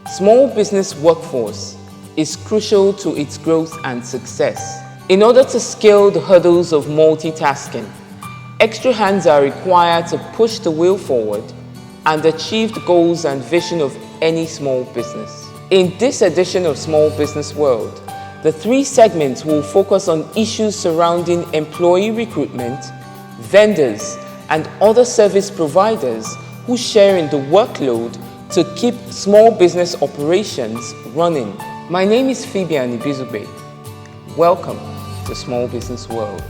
Small business workforce is crucial to its growth and success. In order to scale the hurdles of multitasking, extra hands are required to push the wheel forward and achieve the goals and vision of any small business. In this edition of Small Business World, the three segments will focus on issues surrounding employee recruitment, vendors, and other service providers who share in the workload to keep small business operations running. My name is Phoebe Anibizube. Welcome to Small Business World.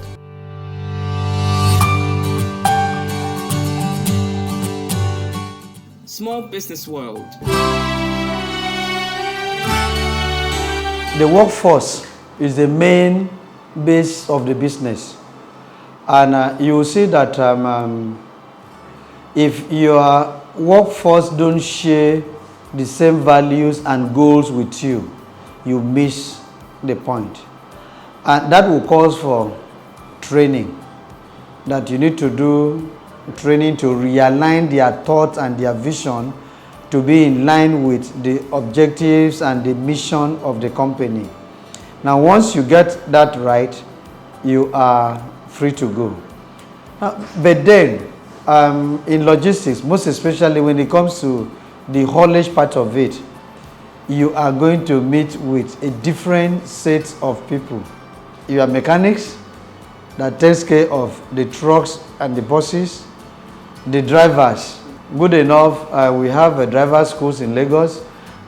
Small Business World. The workforce is the main base of the business, and you will see that if your workforce don't share the same values and goals with you, you miss the point. And that will cause for training, that you need to do training to realign their thoughts and their vision to be in line with the objectives and the mission of the company. Now, once you get that right, you are free to go. But then, in logistics, most especially when it comes to the haulage part of it, you are going to meet with a different set of people. You have mechanics that takes care of the trucks and the buses, the drivers. Good enough, we have driver schools in Lagos.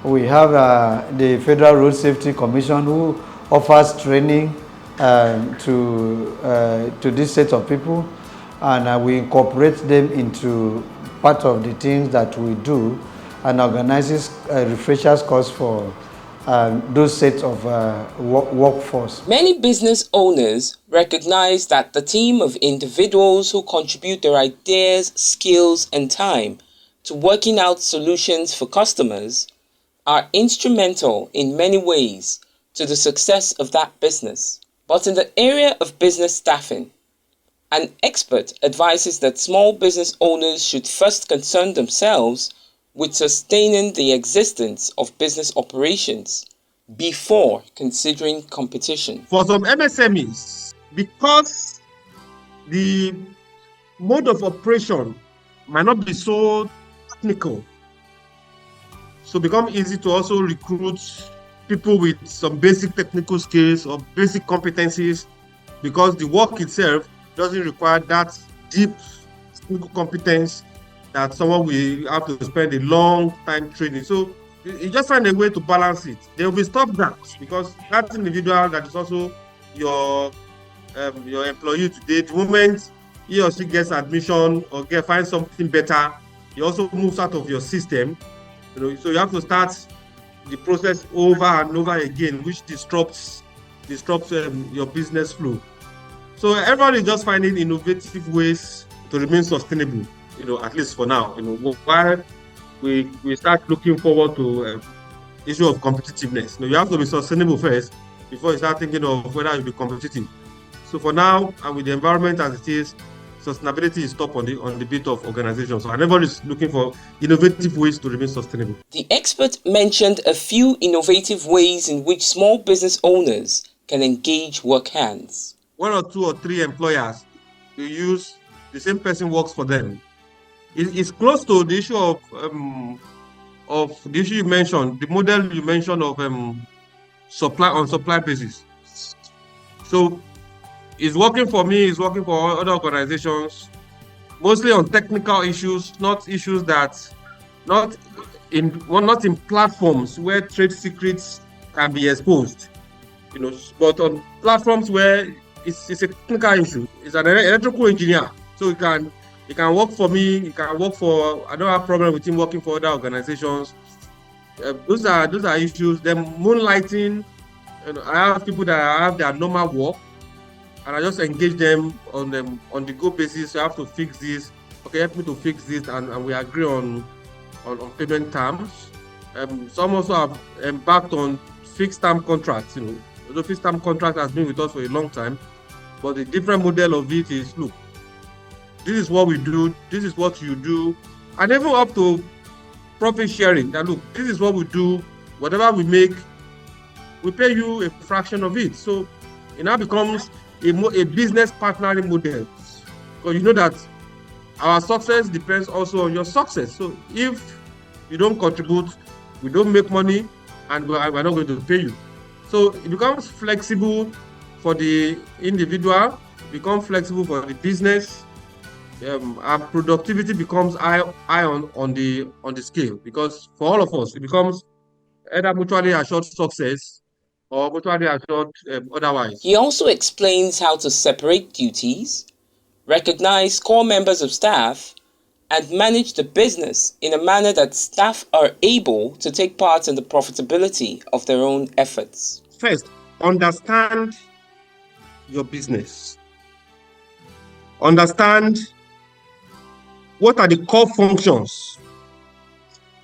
We have the Federal Road Safety Commission who offers training to this set of people, and we incorporate them into part of the things that we do, and organizes refreshers course for those sets of workforce. Many business owners recognize that the team of individuals who contribute their ideas, skills, and time to working out solutions for customers are instrumental in many ways to the success of that business. But in the area of business staffing, an expert advises that small business owners should first concern themselves with sustaining the existence of business operations before considering competition. For some MSMEs, because the mode of operation might not be so technical, so become easy to also recruit people with some basic technical skills or basic competencies, because the work itself doesn't require that deep technical competence that someone will have to spend a long time training. So you just find a way to balance it. There will be stopgaps, because that individual that is also your employee today, the moment he or she gets admission or finds something better, he also moves out of your system. So you have to start the process over and over again, which disrupts your business flow. So everybody is just finding innovative ways to remain sustainable, at least for now. While we start looking forward to issue of competitiveness. You have to be sustainable first before you start thinking of whether you'll be competitive. So for now, and with the environment as it is, sustainability is top on the bit of organization. So everybody is looking for innovative ways to remain sustainable. The expert mentioned a few innovative ways in which small business owners can engage work hands. 1 or 2 or 3 employers will use the same person works for them. It's close to the issue of the issue you mentioned, the model you mentioned of supply basis. So it's working for me, it's working for other organizations, mostly on technical issues, not issues that not in platforms where trade secrets can be exposed, but on platforms where it's a technical issue. It's an electrical engineer, so he can work for me. He can work for. I don't have problem with him working for other organizations. Those are issues. Then moonlighting. I have people that have their normal work, and I just engage them on the go basis. You have to fix this. Okay, help me to fix this, and we agree on payment terms. Some also have embarked on fixed term contracts. The fixed term contract has been with us for a long time, but the different model of it is, look, this is what we do, this is what you do, and even up to profit sharing. That look, this is what we do. Whatever we make, we pay you a fraction of it. So it now becomes a business partnering model. Because you know that our success depends also on your success. So if you don't contribute, we don't make money, and we're not going to pay you. So it becomes flexible for the individual, becomes flexible for the business. Our productivity becomes high on the scale, because for all of us, it becomes either mutually assured success or mutually assured otherwise. He also explains how to separate duties, recognize core members of staff, and manage the business in a manner that staff are able to take part in the profitability of their own efforts. First, understand your business. Understand what are the core functions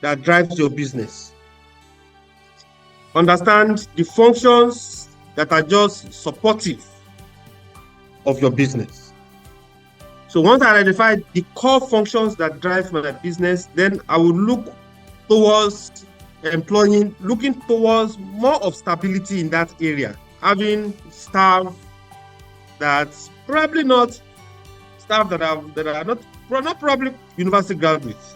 that drives your business. Understand the functions that are just supportive of your business. So once I identify the core functions that drive my business, then I will look towards looking towards more of stability in that area. Having staff that's probably not staff that are not probably university graduates,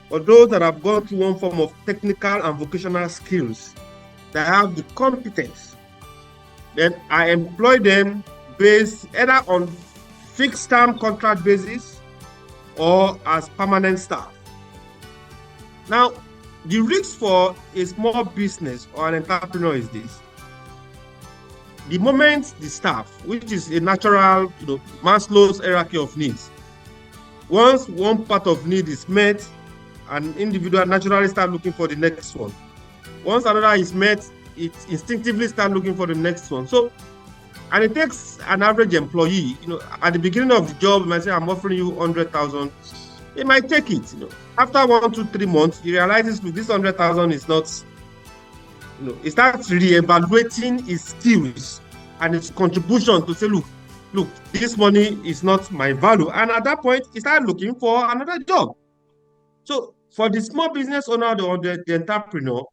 but those that have gone through one form of technical and vocational skills, that have the competence. Then I employ them based either on fixed term contract basis or as permanent staff. Now, the risk for a small business or an entrepreneur is this. The moment the staff, which is a natural, Maslow's hierarchy of needs, once one part of need is met, an individual naturally starts looking for the next one. Once another is met, it instinctively starts looking for the next one. So, and it takes an average employee, at the beginning of the job, you might say, I'm offering you 100,000. It might take it, After 1, 2, 3 months, he realizes, look, this 100,000 is not, he starts re-evaluating his skills and his contribution to say, look, this money is not my value. And at that point, he starts looking for another job. So for the small business owner or the entrepreneur,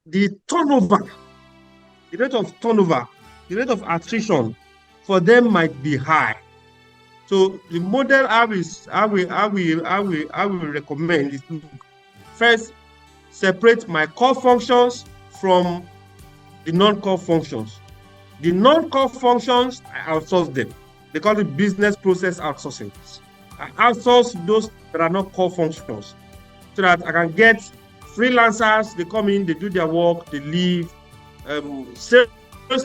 the rate of turnover, the rate of attrition for them might be high. So the model I will recommend is to first separate my core functions from the non-core functions. The non-core functions, I outsource them. They call it business process outsourcing. I outsource those that are not core functions, so that I can get freelancers. They come in, they do their work, they leave. Sales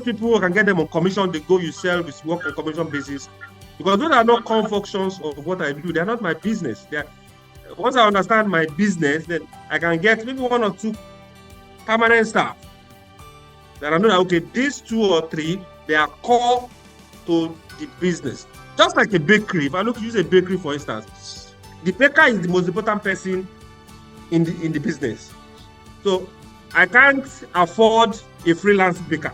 people, I can get them on commission. They go, you sell, we work on commission basis. Because those are not core functions of what I do. They are not my business. Once I understand my business, then I can get maybe 1 or 2 permanent staff that I know that, okay, these 2 or 3, they are core to the business. Just like a bakery. If I use a bakery, for instance, the baker is the most important person in the business. So I can't afford a freelance baker,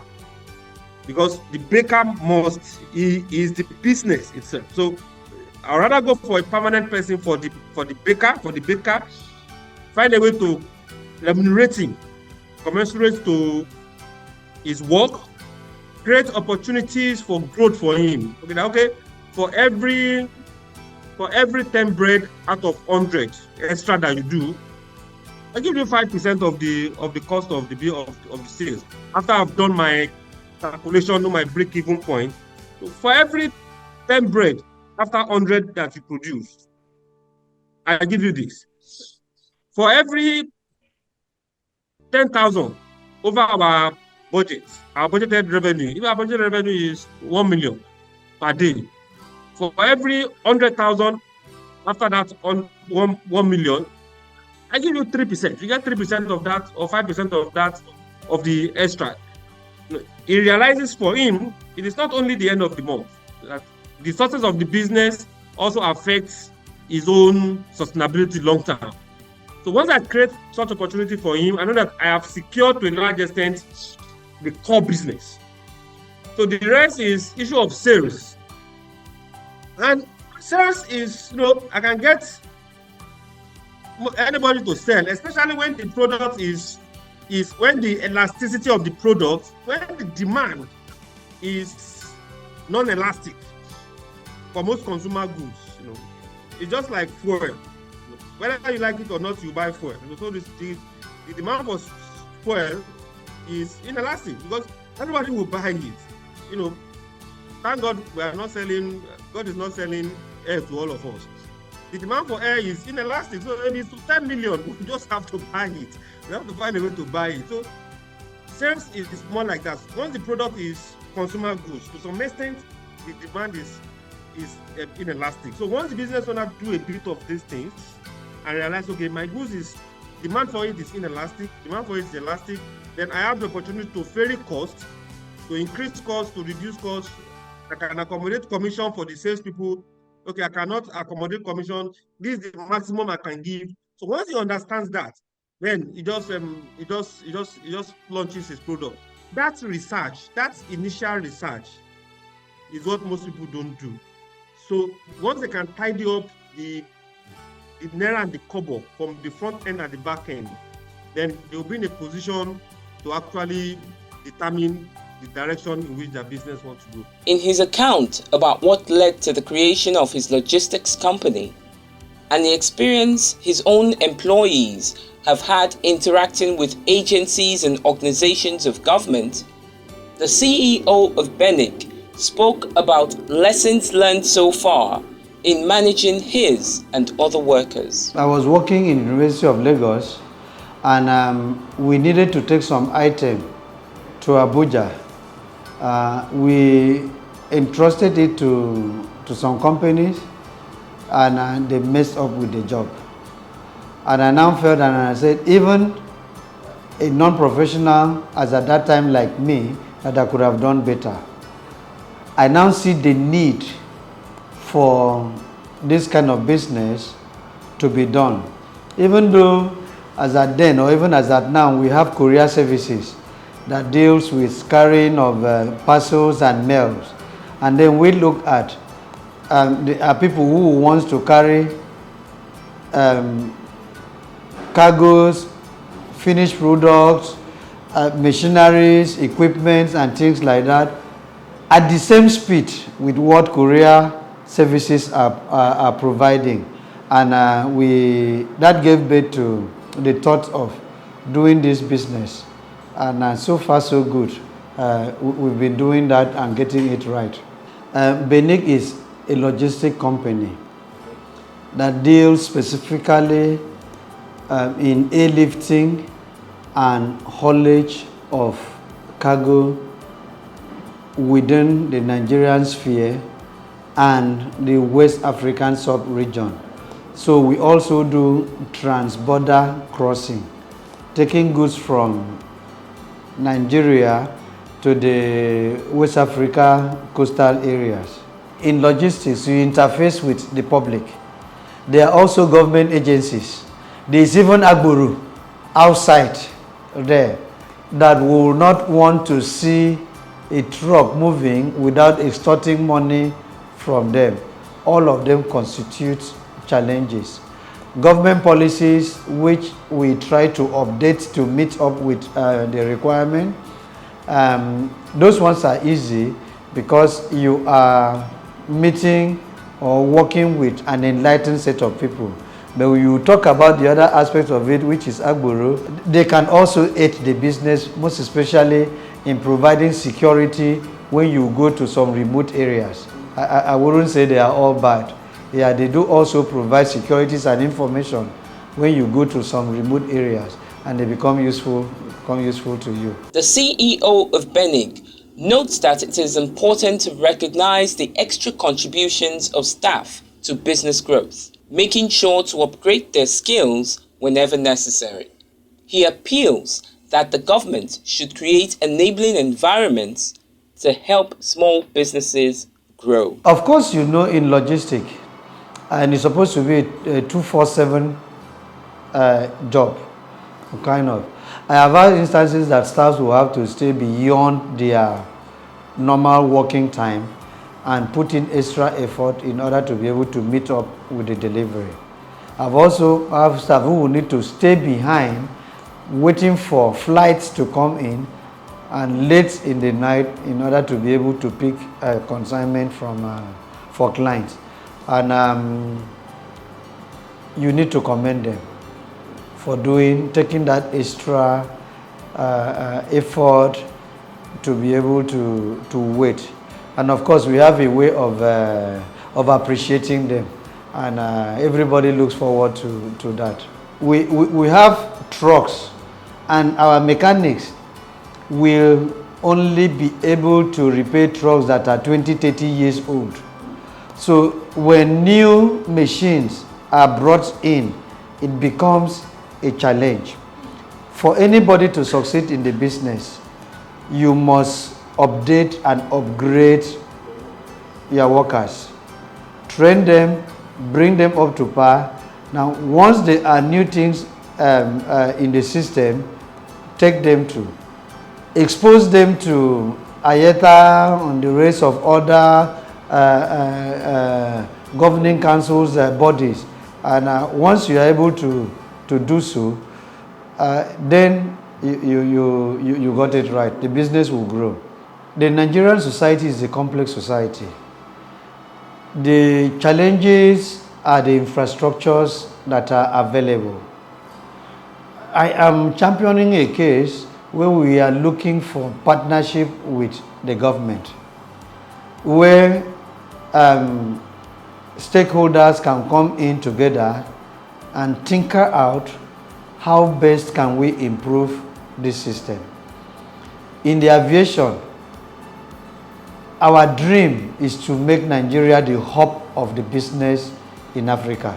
because the baker is the business itself. So I'd rather go for a permanent person for the baker, find a way to remunerate him commensurate to his work, create opportunities for growth for him. Okay, for every 10 bread out of 100 extra that you do, I give you 5% of the cost of the bill of the sales. After I've done my calculation to my break-even point, so for every 10 bread after 100 that you produce, I give you this. For every 10,000 over our budget, our budgeted revenue, if our budgeted revenue is 1 million per day, for every 100,000 after that on 1 million, I give you 3%. You get 3% of that, or 5% of that, of the extra. He realizes for him, it is not only the end of the month. That the success of the business also affects his own sustainability long term. So once I create such opportunity for him, I know that I have secured to a large extent the core business. So the rest is issue of sales. And sales is, I can get anybody to sell, especially when the product is when the elasticity of the product, when the demand is non-elastic for most consumer goods. It's just like fuel. Whether you like it or not, you buy fuel. So the demand for fuel is inelastic because everybody will buy it. Thank God we are not selling. God is not selling air to all of us. The demand for air is inelastic. So if it's 10 million, we just have to buy it. We have to find a way to buy it. So sales is more like that. Once the product is consumer goods, to some extent, the demand is inelastic. So once the business owner do a bit of these things and realize, okay, my goods is demand for it is inelastic, demand for it is elastic, then I have the opportunity to vary cost, to increase cost, to reduce cost. I can accommodate commission for the salespeople. Okay, I cannot accommodate commission. This is the maximum I can give. So once he understands that, then he just launches his product. That's research. That's initial research is what most people don't do. So once they can tidy up the naira and the kobo from the front end and the back end, then they'll be in a position to actually determine the direction in which their business wants to go. In his account about what led to the creation of his logistics company and the experience his own employees have had interacting with agencies and organizations of government, the CEO of Benik spoke about lessons learned so far in managing his and other workers. I was working in the University of Lagos and we needed to take some item to Abuja. We entrusted it to some companies and they messed up with the job. And I now felt and I said, even a non-professional as at that time like me, that I could have done better. I now see the need for this kind of business to be done. Even though as at then or even as at now we have courier services that deals with carrying of parcels and mails. And then we look at there are people who wants to carry cargoes, finished products, machineries, equipment and things like that at the same speed with what courier services are providing. And that gave birth to the thought of doing this business. And so far so good. We've been doing that and getting it right. Benik is a logistic company that deals specifically in airlifting and haulage of cargo within the Nigerian sphere and the West African sub-region. So we also do trans-border crossing, taking goods from Nigeria to the West Africa coastal areas. In logistics, you interface with the public. There are also government agencies. There is even Agboro outside there that will not want to see a truck moving without extorting money from them. All of them constitute challenges. Government policies which we try to update to meet up with the requirement, those ones are easy because you are meeting or working with an enlightened set of people. But when you talk about the other aspects of it, which is Agboro, they can also aid the business, most especially in providing security when you go to some remote areas. I wouldn't say they are all bad. Yeah, they do also provide securities and information when you go to some remote areas and they become useful to you. The CEO of Benik notes that it is important to recognize the extra contributions of staff to business growth, making sure to upgrade their skills whenever necessary. He appeals that the government should create enabling environments to help small businesses grow. Of course, in logistics, and it's supposed to be a 24/7 job, kind of. I have had instances that staff will have to stay beyond their normal working time and put in extra effort in order to be able to meet up with the delivery. I've also have staff who will need to stay behind waiting for flights to come in and late in the night in order to be able to pick a consignment from for clients. And you need to commend them for taking that extra effort to be able to wait. And of course, we have a way of appreciating them, and everybody looks forward to that. We have trucks, and our mechanics will only be able to repair trucks that are 20, 30 years old. So when new machines are brought in, it becomes a challenge. For anybody to succeed in the business, you must update and upgrade your workers. Train them, bring them up to par. Now, once there are new things in the system, take them to. Expose them to IETA and the rest of other governing councils, bodies. And once you are able to do so, then you got it right. The business will grow. The Nigerian society is a complex society. The challenges are the infrastructures that are available. I am championing a case where we are looking for partnership with the government, where stakeholders can come in together and tinker out how best can we improve this system. In the aviation, our dream is to make Nigeria the hub of the business in Africa.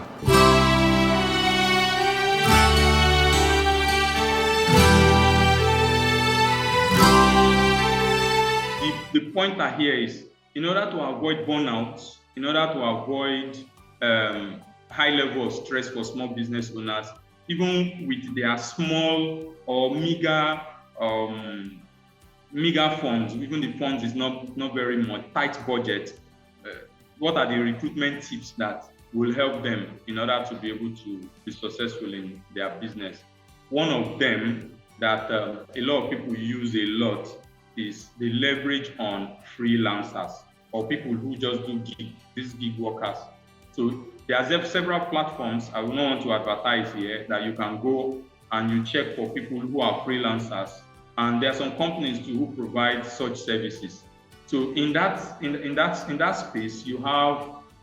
The pointer here is, in order to avoid burnout, in order to avoid high level of stress for small business owners, even with their small or meager funds, even the funds is not very much, tight budget, what are the recruitment tips that will help them in order to be able to be successful in their business? One of them that a lot of people use a lot is the leverage on freelancers or people who just do these gig workers. So there are several platforms, I will not want to advertise here, that you can go and you check for people who are freelancers. And there are some companies too who provide such services. So in that space, you have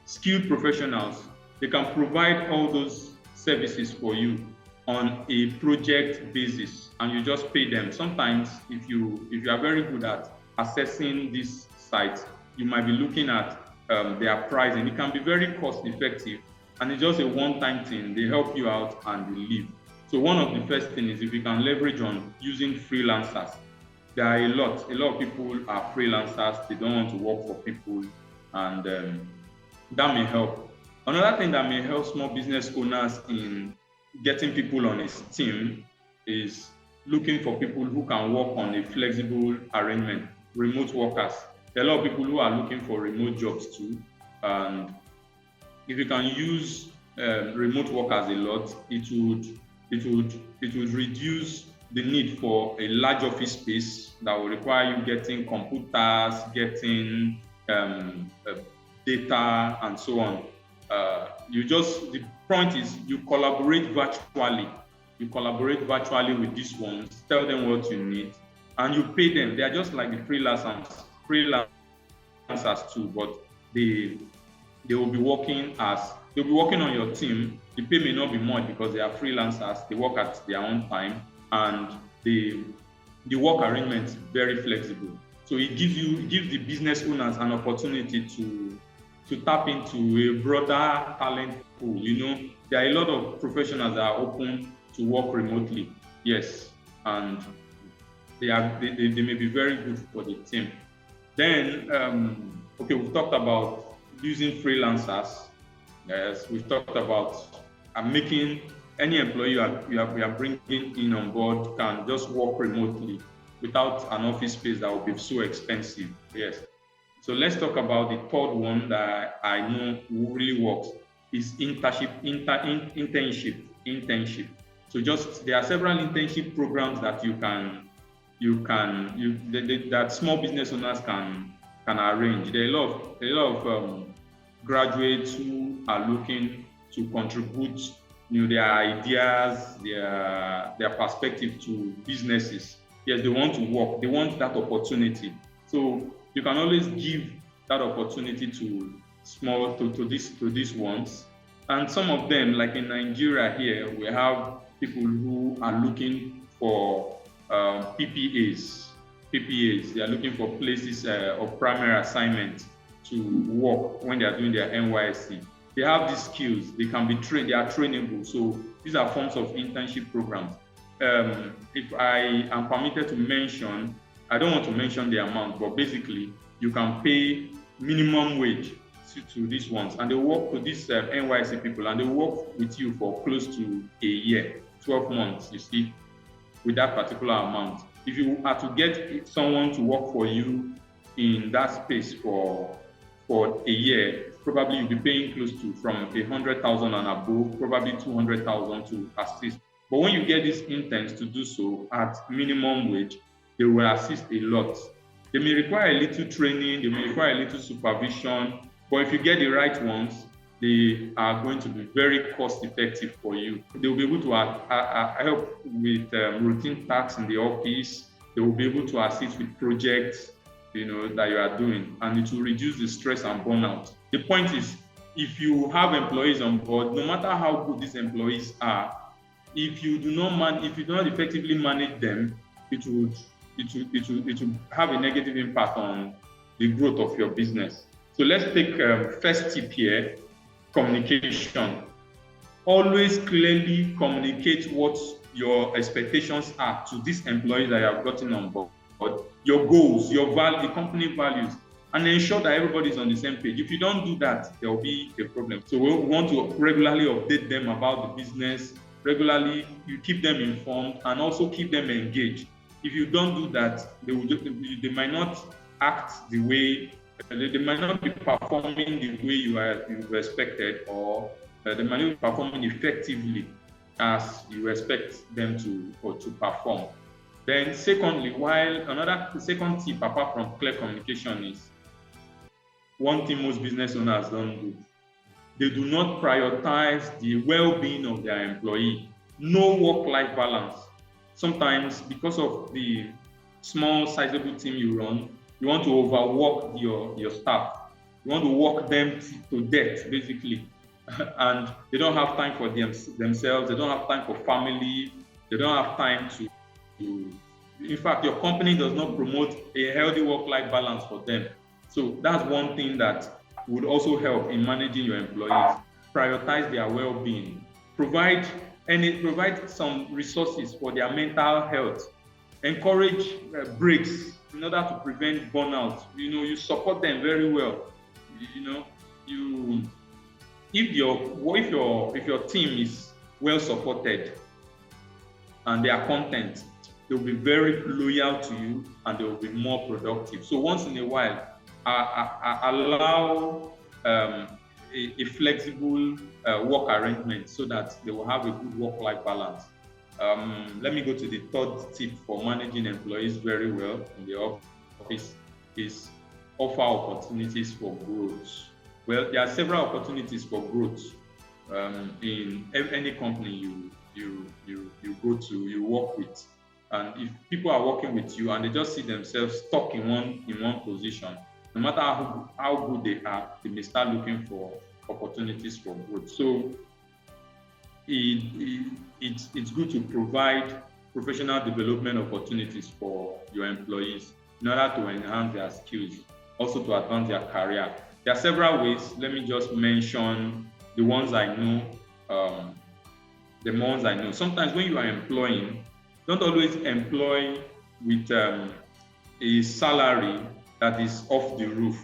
skilled professionals. They can provide all those services for you on a project basis, and you just pay them. Sometimes, if you are very good at assessing these sites, you might be looking at their pricing. It can be very cost effective, and it's just a one-time thing. They help you out and they leave. So one of the first things is if you can leverage on using freelancers. There are a lot of people are freelancers. They don't want to work for people, and that may help. Another thing that may help small business owners in getting people on his team is looking for people who can work on a flexible arrangement, remote workers. There are a lot of people who are looking for remote jobs too. And if you can use remote workers a lot, it would reduce the need for a large office space that will require you getting computers, getting data, and so on. The point is you collaborate virtually. You collaborate virtually with these ones, tell them what you need, and you pay them. They are just like the freelancers too, but they will be working on your team. The pay may not be much because they are freelancers. They work at their own time, and the work arrangement is very flexible. So it gives the business owners an opportunity to tap into a broader talent pool. There are a lot of professionals that are open to work remotely, yes, and they may be very good for the team. Then, we've talked about using freelancers. Yes, we've talked about making any employee you are bringing in on board can just work remotely without an office space that would be so expensive. Yes. So let's talk about the third one that I know really works. is internship. So just there are several internship programs that that small business owners can arrange. There are a lot of graduates who are looking to contribute, their ideas, their perspective to businesses. Yes, they want to work. They want that opportunity. So you can always give that opportunity to these ones. And some of them, like in Nigeria here, we have people who are looking for PPAs. They are looking for places of primary assignment to work when they are doing their NYSC. They have these skills. They can be trained. They are trainable. So these are forms of internship programs. If I am permitted to mention, I don't want to mention the amount, but basically you can pay minimum wage to these ones, and they work with these NYSC people, and they work with you for close to a year, 12 months, you see, with that particular amount. If you are to get someone to work for you in that space for a year, probably you'll be paying close to from 100,000 and above, probably 200,000 to assist. But when you get these interns to do so at minimum wage, they will assist a lot. They may require a little training, they may require a little supervision, but if you get the right ones, they are going to be very cost effective for you. They will be able to help with routine tasks in the office. They will be able to assist with projects, that you are doing, and it will reduce the stress and burnout. The point is, if you have employees on board, no matter how good these employees are, if you do not effectively manage them, it will have a negative impact on the growth of your business. So let's take first tip here, communication. Always clearly communicate what your expectations are to these employees that you have gotten on board, your goals, your value, the company values, and ensure that everybody is on the same page. If you don't do that, there will be a problem. So we want to regularly update them about the business. Regularly, you keep them informed and also keep them engaged. If you don't do that, they might not act the way, they might not be performing the way you expected, or they might not be performing effectively as you expect them to perform. Then secondly, the second tip apart from clear communication is one thing most business owners don't do. They do not prioritize the well-being of their employee. No work-life balance. Sometimes, because of the small, sizable team you run, you want to overwork your staff. You want to work them to death, basically. And they don't have time for themselves. They don't have time for family. They don't have time to. In fact, your company does not promote a healthy work-life balance for them. So that's one thing that would also help in managing your employees. Prioritize their well-being. Provide some resources for their mental health. Encourage breaks in order to prevent burnout. You support them very well. If your team is well supported and they are content, they will be very loyal to you and they will be more productive. So once in a while, allow a flexible work arrangement so that they will have a good work-life balance. Let me go to the third tip for managing employees very well in the office is offer opportunities for growth. Well, there are several opportunities for growth in any company you go to, you work with. And if people are working with you and they just see themselves stuck in one position, no matter how good they are, they may start looking for opportunities for growth. So it's good to provide professional development opportunities for your employees in order to enhance their skills, also to advance their career. There are several ways. Let me just mention the ones I know. Sometimes when you are employing, don't always employ with a salary that is off the roof.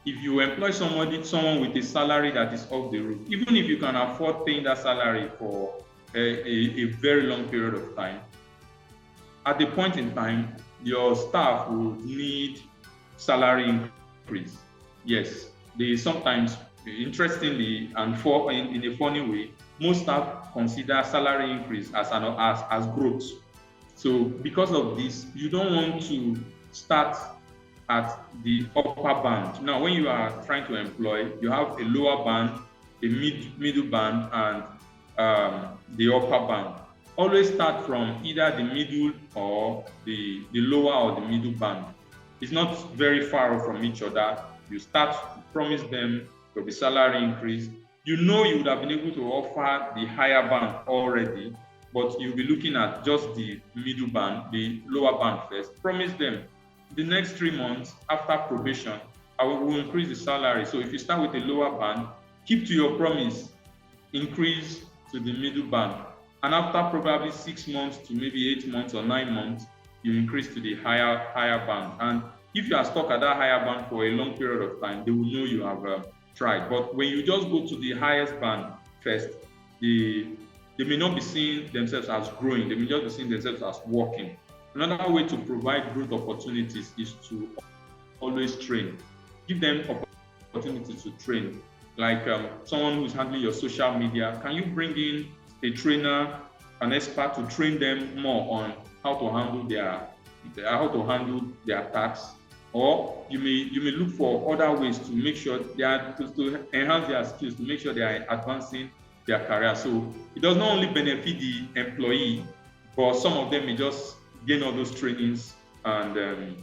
If you employ someone with a salary that is off the roof, even if you can afford paying that salary for a very long period of time, at the point in time, your staff will need salary increase. Yes, sometimes interestingly, and in a funny way, most staff consider salary increase as growth. So because of this, you don't want to start at the upper band. Now, when you are trying to employ, you have a lower band, a middle band, and the upper band. Always start from either the middle or the lower or the middle band. It's not very far off from each other. You start, promise them there'll be salary increase. You know you would have been able to offer the higher band already, but you'll be looking at just the middle band, the lower band first. Promise them the next 3 months after probation, I will increase the salary. So if you start with a lower band, keep to your promise, increase to the middle band. And after probably 6 months to maybe 8 months or 9 months, you increase to the higher band. And if you are stuck at that higher band for a long period of time, they will know you have tried. But when you just go to the highest band first, they may not be seeing themselves as growing. They may just be seeing themselves as working. Another way to provide growth opportunities is to always train. Give them opportunities to train. Like someone who's handling your social media, can you bring in a trainer, an expert to train them more on how to handle their tasks? Or you may look for other ways to make sure to enhance their skills, to make sure they are advancing their career. So it does not only benefit the employee, but some of them may just gain all those trainings and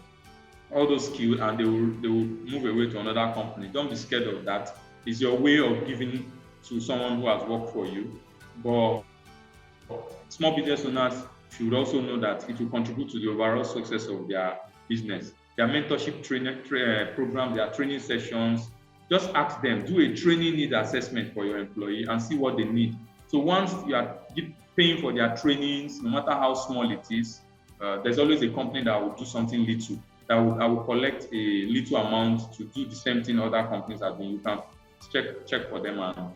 all those skills, and they will move away to another company. Don't be scared of that. It's your way of giving to someone who has worked for you. But small business owners should also know that it will contribute to the overall success of their business. Their mentorship program, their training sessions, just ask them, do a training need assessment for your employee and see what they need. So once you are paying for their trainings, no matter how small it is, there's always a company that will do something little, I will collect a little amount to do the same thing other companies are doing. You can check for them and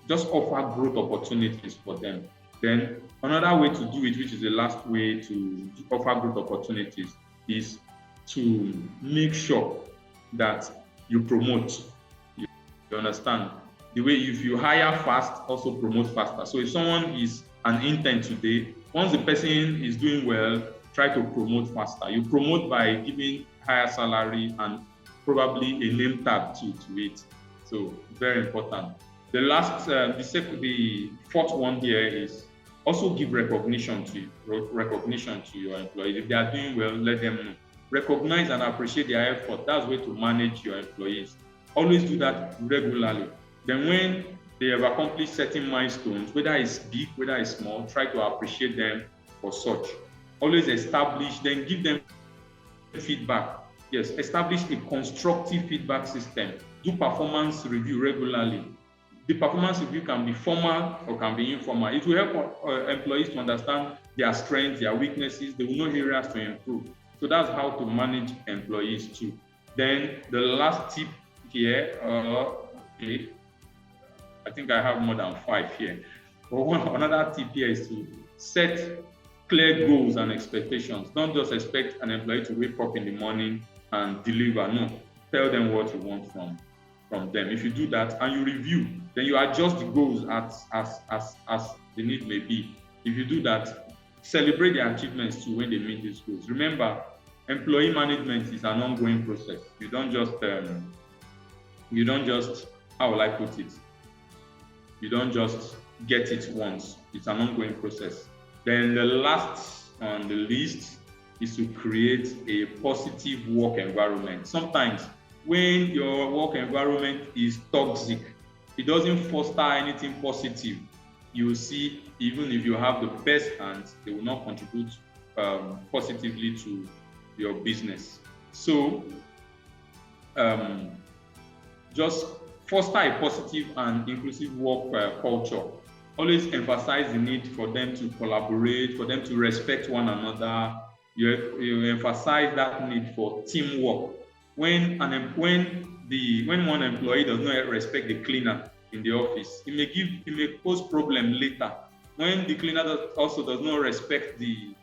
just offer growth opportunities for them. Then another way to do it, which is the last way to offer growth opportunities, is to make sure that you promote. You understand? The way if you hire fast, also promote faster. So if someone is an intern today, once the person is doing well, try to promote faster. You promote by giving higher salary and probably a name tag to it. So very important. The fourth one here is also give recognition to your employees. If they are doing well, let them know. Recognize and appreciate their effort. That's the way to manage your employees. Always do that regularly. Then when they have accomplished certain milestones, whether it's big, whether it's small, try to appreciate them for such. Always establish, then give them feedback. Yes, establish a constructive feedback system. Do performance review regularly. The performance review can be formal or can be informal. It will help employees to understand their strengths, their weaknesses. They will know areas to improve. So that's how to manage employees too. Then the last tip here, okay, I think I have more than 5 here. But another tip here is to set clear goals and expectations. Don't just expect an employee to wake up in the morning and deliver. No, tell them what you want from them. If you do that and you review, then you adjust the goals as the need may be. If you do that, celebrate their achievements too when they meet these goals. Remember, employee management is an ongoing process. You don't just how will I put it? You don't just get it once. It's an ongoing process. Then the last on the list is to create a positive work environment. Sometimes when your work environment is toxic, it doesn't foster anything positive. You will see, even if you have the best hands, they will not contribute positively to your business. So just foster a positive and inclusive work culture. Always emphasize the need for them to collaborate, for them to respect one another. You emphasize that need for teamwork. When one employee does not respect the cleaner in the office, it may cause problem later. When the cleaner also does not respect the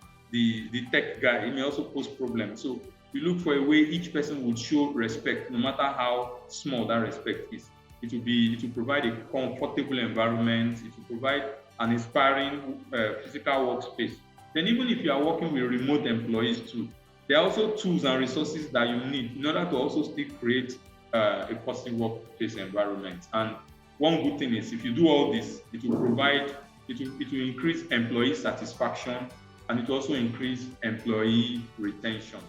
tech guy, it may also cause problems. So you look for a way each person would show respect, no matter how small that respect is. It will provide a comfortable environment. It will provide an inspiring physical workspace. Then even if you are working with remote employees too, there are also tools and resources that you need in order to also still create a positive workplace environment. And one good thing is if you do all this, it will increase employee satisfaction, and it will also increase employee retention.